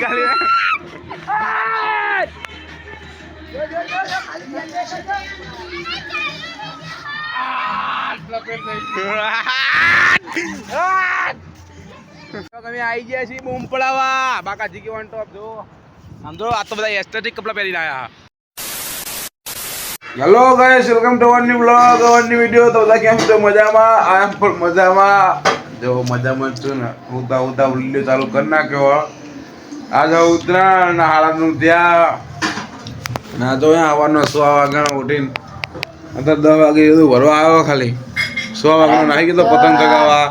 ખાલી ખાલી તમે આવી ગયા છીએ બૂમ પડાવવા બાકાજી કે વન ટોપ જો સમજો આ તો બધા એસ્થેટિક કપડા પહેરીને આવ્યા. Hello guys, welcome to our new vlog, our new video. તો બધા કેમ છો? મજામાં? આ એમ પણ મજામાં. જો મજામાં છું ને, ઉતા વિડિયો ચાલુ કરી નાખ્યો. આજે ઉત્તરાયણ હાળાનું ત્યાં ના તો આવવાનો 100 વાગ્યાનો ઉઠીને અત્યારે 10 વાગે બધું ભરવા આવ્યો. ખાલી 100 વાગ્યાનો નાહી ગયો પતંગ ચગાવવા.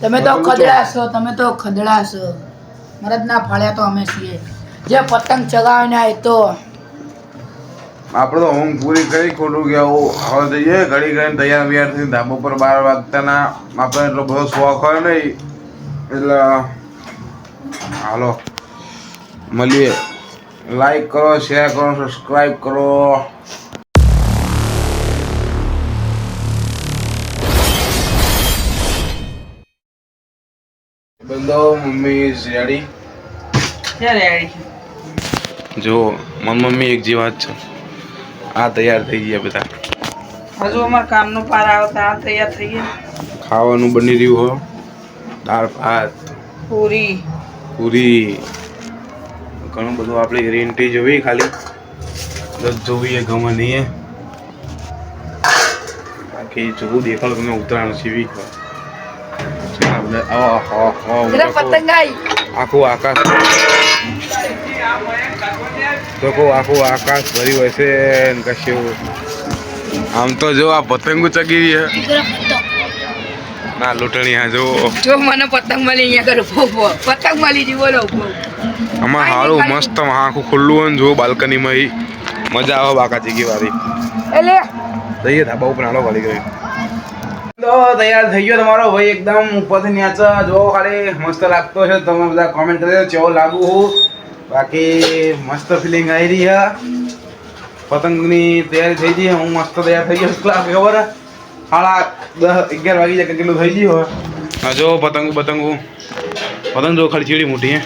તમે તો ખદડા છો, તમે તો ખદડા છો. મરદ ના ફાળ્યા તો અમે છીએ જે પતંગ ચગાવે ને એ તો આપણે તો ઊંઘ પૂરી કરી ખોટું ગયા. હવે જઈએ ઘડી કરીને તૈયાર બિયાર થઈને ધાબા પર 12 વાગતાના. આપણે એટલો બધો શોખ હોય નહીં એટલે હાલો મળીએ. લાઈક કરો, શેર કરો, સબસ્ક્રાઈબ કરો. બંધો મમ્મી રેડી જો મમ્મી એક જેવા જ છે. આ તૈયાર થઈ ગયા બધા. હજુ અમાર કામનો પાર આવતા આ તૈયાર થઈ ગયા. ખાવાનું બની રહ્યું હો. દાળ ભાત પૂરી ઘણું બધું. આપણે ગ્રીન ટી જોવી, ખાલી દૂધ જોવી, ગમે નહીં. બાકી જોવું દેખાડો તમે ઉત્તરાયણ સીવી આખું આકાશ તો આખું આકાશ ભર્યું હશે ને કશું. આમ તો જો આ પતંગો ચગી રહી છે ના લૂંટણી. હા જો મને પતંગ મળી અહીંયા કરું પતંગ મળી જી બોલો આમાં સારું મસ્ત આખું ખુલ્લું હોય ને જો બાલ્કનીમાં મજા આવે. બાકા ચીકી વાળી એટલે જઈએ ધાબા ઉપર હાલો વાળી ગઈ. તો તૈયાર થઈ ગયો તમારો ભાઈ એકદમ ઉપરથી ન્યાચા જો ખાલી મસ્ત લાગતો છે. તમે બધા કોમેન્ટ કરી દો કેવો લાગુ હું. બાકી મસ્ત ફિલિંગ આવી રહી છે. પતંગની તૈયારી થઈ ગઈ. હું મસ્ત તૈયાર થઈ ગયો. ક્લાસ ખબર 10:30-11 વાગી જાય કેટલું થઈ ગયું. હા જો પતંગ જો ખાલી ચીડી મોટી હે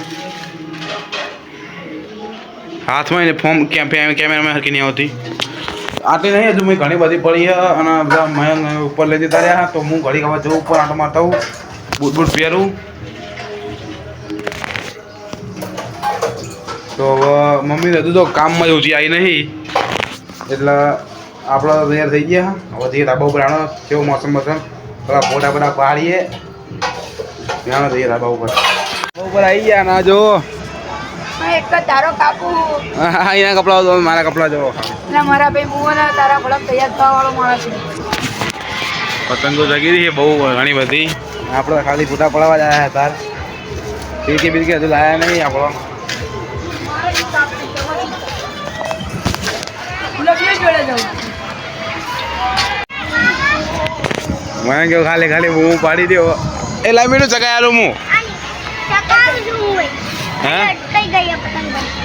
હાથમાં એને ફોર્મ કેમેરામાં હરકી નહીં આવતી. આટલી નહીં હજુ મેં ઘણી બધી પડી છે અને બધા મયંક ઉપર લઈ જતા રહ્યા. તો હું ઘડી ખાવા જવું ઉપર આટો મારતા હું બૂટ પહેરું. તો હવે મમ્મી હજુ તો કામમાં જ ઓછી આવી નહીં એટલે આપણે તૈયાર થઈ ગયા. હવે જઈએ ધાબા ઉપર આનો કેવો મોસમ થોડા ફોટા બધા પાડીએ. ત્યાં જઈએ ધાબા ઉપર આવી ગયા ના જો એક જ તારો કાકુ હા એના કપડા જો મારા કપડા જો ના મારા ભાઈ મુવાના તારા ભડક તૈયાર થવા વાળો માણસ છે. પતંગો જગી રહી છે બહુ ઘણી બધી. આપણે ખાલી ફોટા પડાવવા જાય તાર બિલકી હજુ લાયા નહીં આપણો. મને કેવું ખાલી હું પાડી દો એ લાઈમીનું ચગાયેલું હું હા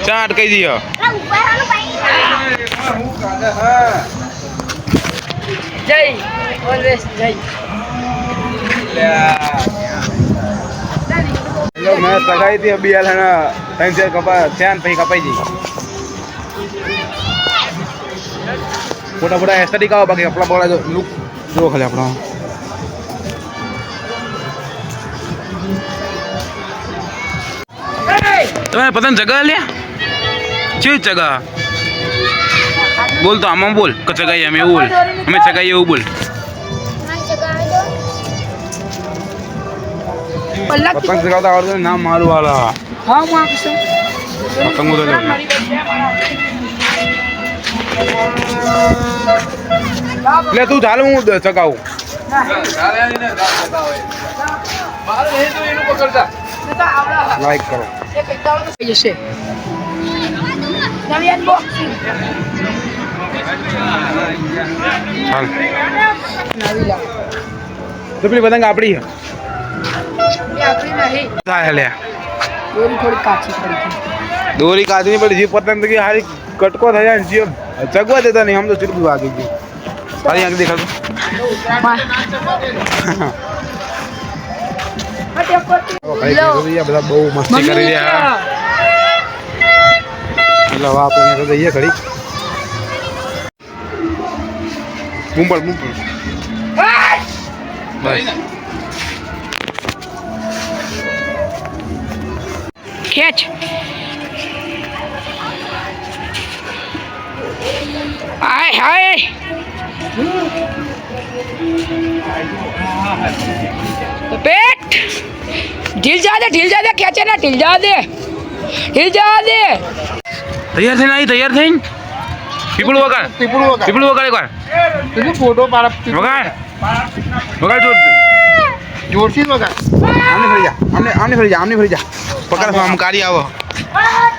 ચા અટકાઈ દયો જય ઓલવેઝ જય મેં ચગાઈ હતી બિયાર 3-4 કપા ત્યાં પછી કપાઈ જઈ. ફોટા એસ્થેટિક આવો. બાકી કપડા બોલા જો લુક જો ખાલી આપણો તમે પતંગ ચગા લ્યા ચેવી ચગા બોલ તો આમાં બોલ કે ચગાઈએ અમે એવું બોલ અમે ચગાઈએ એવું બોલ. પતંગ ચગાવતા આવડતું નામ મારું વાલા હા હું આપીશું પતંગ તો લે તું ચાલ હું ચગાવું. લાઈક કરો જશે નવી અનબોક્સિંગ ચાલ નવી લાવ તો પેલી પતંગ આપણી એ આપણી નહીં થાય લે દોરી થોડી કાચી પડી ગઈ. દોરી કાચની પડી જે પતંગ તો હારી કટકો થઈ જાય ને જે ચગવા દેતા નહીં. આમ તો ચીડકું વાગી ગયું. તારી આંખ દેખાતું બધા બહુ મસ્તી કરી રહ્યા. એટલે હવે આપણે તો જઈએ ખરી મુંબઈ બસ ખેંચ હાય હાય પેટ ઢીલ જા દે ખેંચે ના ઢીલ જા દે તૈયાર થઈને આવી તૈયાર થઈને પીપળું વગાડ એકવાર ફોટો પાડ વગાડ જોરથી વગા આમને ફરી જા પકડ આમ કાઢી આવો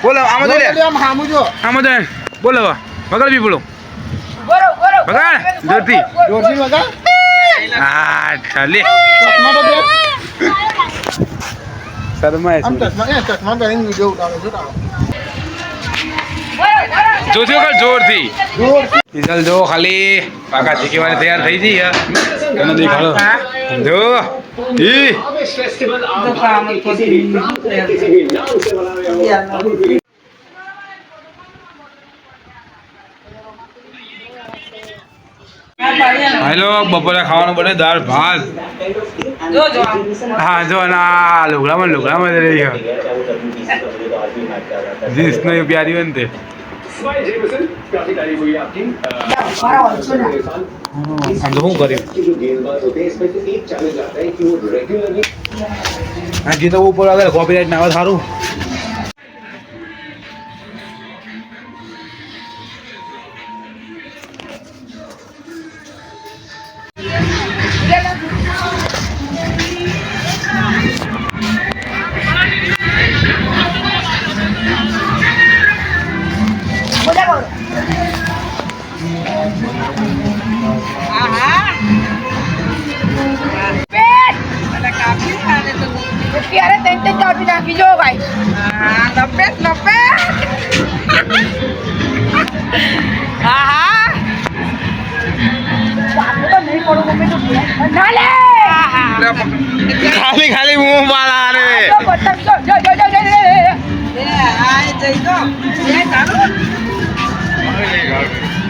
બોલો આમાં તો લે હામું જો આમાં તો બોલો વગાડ પીપળું ગોરો વગાડ જોરથી વગા હા ચાલે ચશ્મા તો દે શરમાય આમ ચશ્મા પહેરીને વિડીયો ઉતારો છો તારો જોરથી વગાડ જોરથી જોરથી ચાલ જો ખાલી પાકા ચીકીવાની તૈયાર થઈ જઈ તને દેખાડો જો ઈ હેલો બપોરે ખાવાનું બને દાળ ભાત હા જો ના લુગડામાં રહી ગયો જીન્સ નો પ્યારી હોય ને તે આમ તો શું કર્યું હા ગીતો ઉપર આગળ કોપીરાઇટ ના આવે સારું અત્યારે ત્રણ ચાપી નાખી જો ભાઈ હા ખાલી મું મારા રે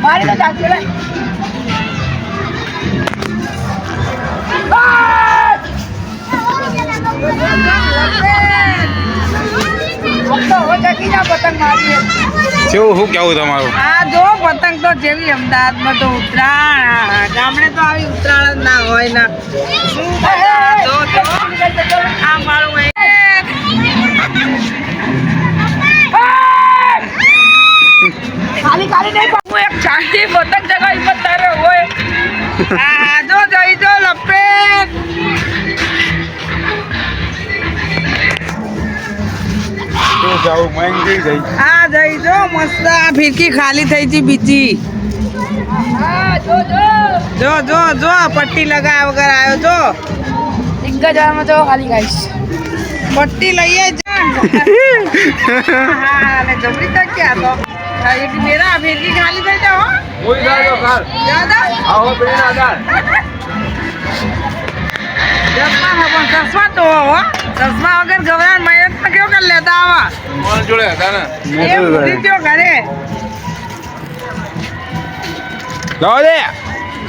મારી તો ચાલશે કેવું શું કેવું તમારું આ જો પતંગ તો જેવી અમદાવાદમાં તો ઉત્તરાયણ ગામડે તો આવી ઉત્તરાયણ જ ના હોય ને શું બધા જો આ મારું ખાલી ખાલી નહીં હું એક શાંતિ પતંગ જગાવી મત તારે હોય આ જો જઈ જો લપેટ શું જાવું માંગી ગઈ આ જઈ જો મસ્ત આ ફિરકી ખાલી થઈ છે બીજી હા જો જો પટ્ટી લગાવ્યા વગર આવ્યો જો એક જવામાં તો ખાલી ગાઈશ પટ્ટી લઈએ જા હા અને જબરી તક ક્યાં તો એક મેરા ફિરકી ખાલી થઈ જાઓ કોઈ જાજો કાલ દાદા આવો બેન આધાર ચશ્મા તો હો ચશ્મા વગર ગવરાન મહેનત તો કેવો કરી લેતા આવા કોણ જોડે હતા ને એ બુદ્ધિ ત્યો ઘરે લાવ દે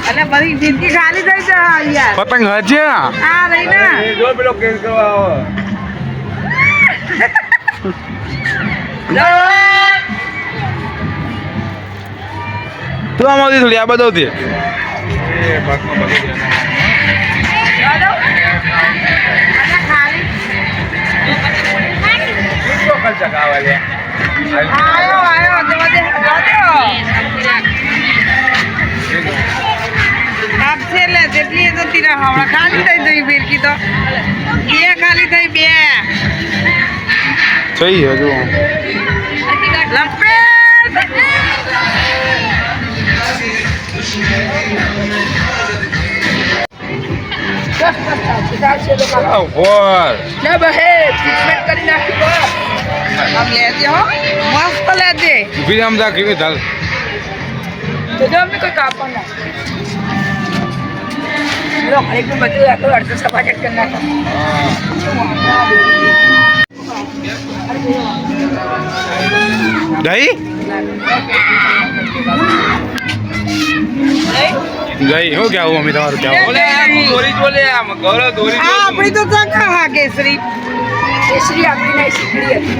અને બધી જિંદગી ખાલી થઈ જાય યાર પતંગ હજે આ રહી ને જો પેલો કેસ કરવા આવો તું આમાંથી થોડી આ બતાવતી આયો તો બધે આપશે લે જેટલી તો તીરા હાવડા ખાલી થઈ જઈ ફિરકી તો બે ખાલી થઈ બે સહી હજુ ચાલશે લોકો બોલ લે બહે ટ્રીટમેન્ટ કરી નાખી બસ આમ લેજે હો મસ્ત લેજે ઉભી આમ જા કેવી ચાલ તો જો અમે કોઈ કાપવા ના લો એક બધું આટલું અડધો સપાટ કરી નાખો ગઈ ગઈ શું કેવું મમ્મી તમારું કેવું આપણી તો ચકા હા કેસરી કેસરી આપણી નહીં શીખડી હતી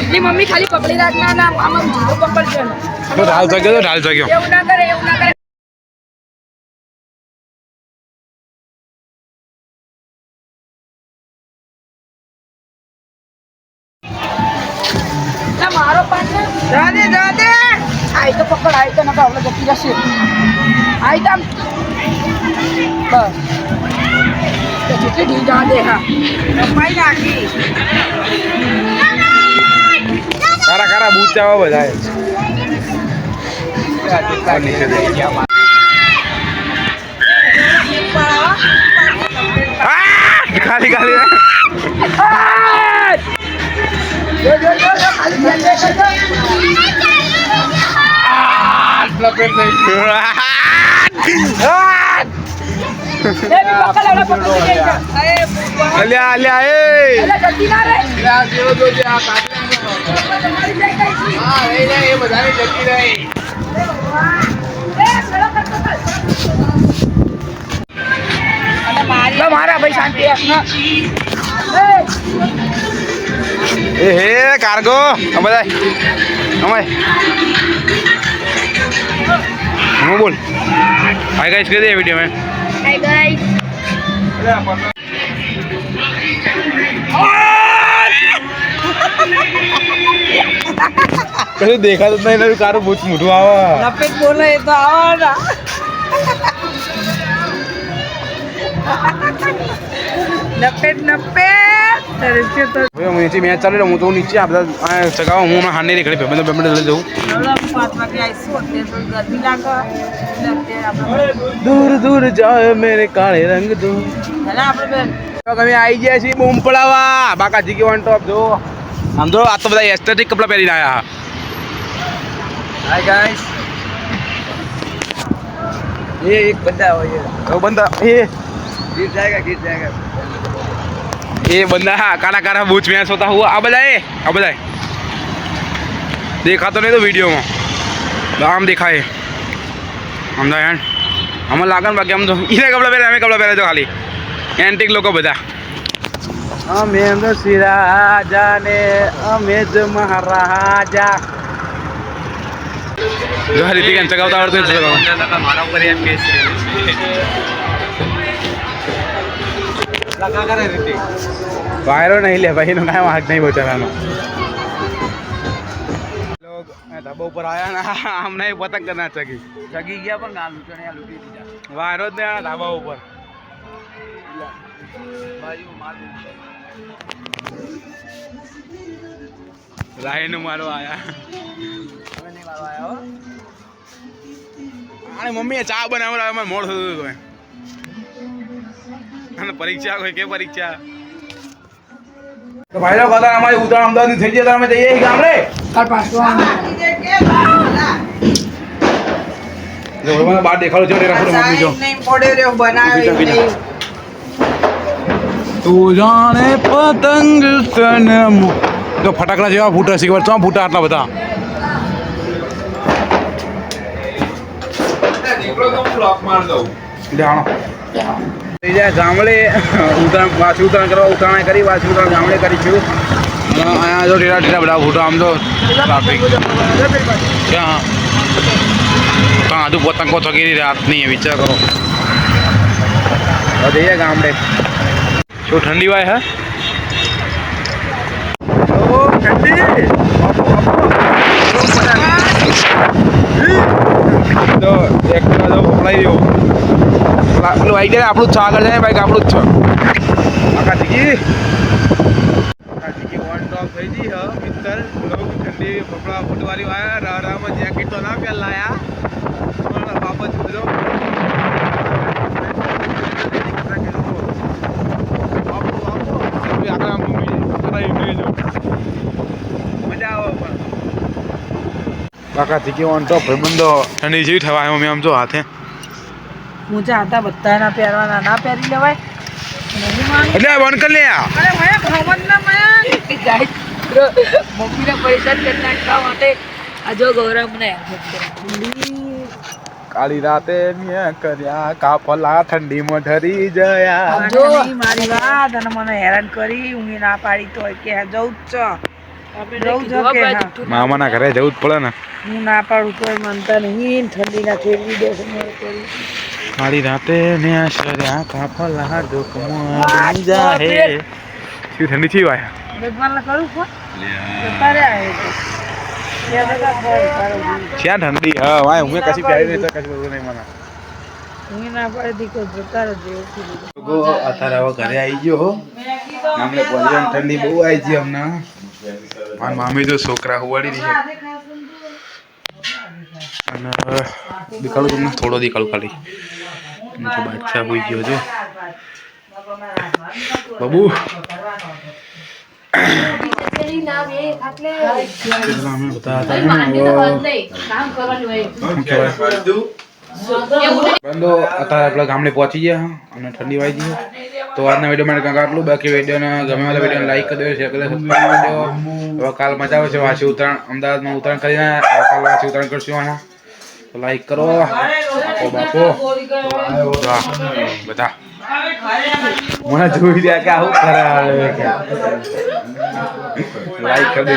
એની મમ્મી ખાલી પકડી રાખના ના આમાં જુદો પકડજો ને તો ઢાલ જગ્યો તો ઢાલ જગ્યો એવું ના કરે એવું ના કરે ના મારો પાછળ જાદે આઈ તો પકડ આઈ તો નકા આપણે જતી જશે આઈ તો આમ બસ તો જેટલી ઢીલ જવા દે હા કપાઈ નાખી કારા કારા બૂચા બધા ખાલી ખાલી જો ખાલી ધ્યાન દે અલ્યા અલ્યા એ જલ્દી ના રે મારા ભાઈ શાંતિ એ હે કાર્ગો બધા અમાય હું બોલ હાય ગાઈસ કરી દે વિડિયો में હાય ગાઈસ કશું દેખાતું જ નહીં કારું બહુ મોટું આવે લપેટ બોલે એ તો આવો લપેટ તરસે તો હવે નીચે મેચ ચાલી રહ્યો હું તો નીચે આ બધા ચગાવો હું હમણાં હાંડી નીકળી પેમેન્ટ પેમેન્ટ લઈ જવું 5 વાગે આવીશું અત્યારે તો ગરમી લાગે એટલે અત્યારે આપણે દૂર દૂર જાય મેરે કાળે રંગ દો હેલા આપણે બેન અમે આવી ગયા છીએ બૂમ પડાવવા બાકાજી કે વન ટોપ જો આમ તો આ તો બધા એસ્થેટિક કપડા પહેરીને આવ્યા હાય ગાઈસ ये एक बंदा हो ये वो बंदा ये गिर जाएगा ये बंदा काला काला बूच मैच होता हुआ अब बताए देखा तो नहीं तो वीडियो में आम देखा है हम तो यार हमें लागन बाकी हम तो इन्हें कपड़ा पहले हमें कपड़ा पहले तो खाली एंटिक लोग बता हमें तो सिराजा ने हमें जो महाराजा जो हरितिक यांचं गाव आवडतं मारा ઉપર એમ કેસ लगा कर ऋतिक वायरो नहीं ले भाई ना वाट नहीं बेचारा लोग ढाबा ऊपर आया ना हमने पतंग करना चगी गया पर गाल लूटने लूटी दी वायरो ने ढाबा ऊपर बाजू मार राही ने मारो आया हमें नहीं मारो आया हो अरे मम्मी चा बनावला मैं मोड़ थतो तो અને પરીક્ષા હોય કે પરીક્ષા તો ભાઈ લોકો હતા અમારી ઉત્તરાયણ અમદાવાદ થઈ જાય તો અમે જઈએ ગામડે કાલ પાછો જો મને બાર દેખાડો છે રે રાખો મમ્મી જો નહીં પડ્યો રે બનાવ્યો નહીં તું જાણે પતંગ સનમ તો ફટાકડા જેવા ફૂટા શીખવા તો ફૂટા આટલા બધા ગામડે વાસી ઉત્તરાયણ કરવા ઉત્તરાયણ કરી વાસી ઉત્તરાયણ ગામડે કરીશું અહીંયા જો ઢેરા ઢેરા બધા ફૂટા આમ તો ટ્રાફિક ક્યાં હજુ પતંગો થકી રાત નહીં વિચાર કરો જઈએ ગામડે શું ઠંડી વાય હે તો એક ભોપડાઈ રહ્યો પેલું આવી ગયા આપણું જ છે આગળ જાય બાઈક આપણું જ છે આકાશજી વન ટોપ થઈ ગઈ હ મિત્ર ઠંડી ભોપડા ફૂટવાળી વાયા રારામાં જેકેટ તો ના પહેલાયા પણ બાબત બધો મજા આવે પણ કાકા થી ઓન ટોપ બંધો ઠંડી જેવી થવાય અમે આમ જો હાથે ઊંચા હતા બધાના પહેરવાના ના પહેરી લેવાય એટલે બંધ કરી લે અરે મયા ભવન ના મયા મિત્રો મમ્મીને પરેશાન કરી નાખવા માટે આ જો ગૌરવ મને કાળી રાતે મેં કર્યા કાફલા ઠંડીમાં ઠરી જયા. જો. મારી વાત અને મને હેરાન કરી હું ના પાડી તો કે જવું જ છે જવું જ કે હા. મામાના ઘરે જવું જ પડે ને. હું ના પાડું તોય માનતા નહીં ઠંડીના ફેરવી દે છે મારે કરી કાળી રાતે મેં કર્યા કાફલા દુઃખમાં જાય. શું ઠંડી થી વાયા? ભગવાનને કરું ફોન જતા રહ્યા એ તો. ત્યાં બધા ફોન કરો. ક્યાં ઠંડી? હા વાય હું કશી પ્યારી નહીં તો કશું બોલું નહીં મને. હું ના પાડી કોઈ જતા રહેજો એવું કીધું. અત્યારે હવે ઘરે આવી ગયો હો. અમને પોલીસ ઠંડી બહુ આવી છે હમણાં. મારી મામી તો છોકરા હુવાડી રહી છે. અને દેખાડું તમને થોડો દેખાડું ખાલી. બાદશાહ હોઈ ગયો છે બાબુ. અમે બધા હતા બંધો અત્યારે આપણે ગામડે પહોંચી ગયા અને ઠંડી વાગી ગઈ. તો આજના વિડીયો માટે કાંઈક આટલું. બાકી વિડીયોને ગમે વાળા વિડીયોને લાઈક કરી દો, શેર કરી દો, સબસ્ક્રાઈબ કરી દો. હવે કાલ મજા આવે છે વાસી ઉત્તરાયણ અમદાવાદમાં ઉત્તરાયણ કરીને કાલ વાસી ઉત્તરાયણ કરશું આના. તો લાઈક કરો બાપો બધા મને જોઈ રહ્યા કે આવું કરે લાઈક કરી દો.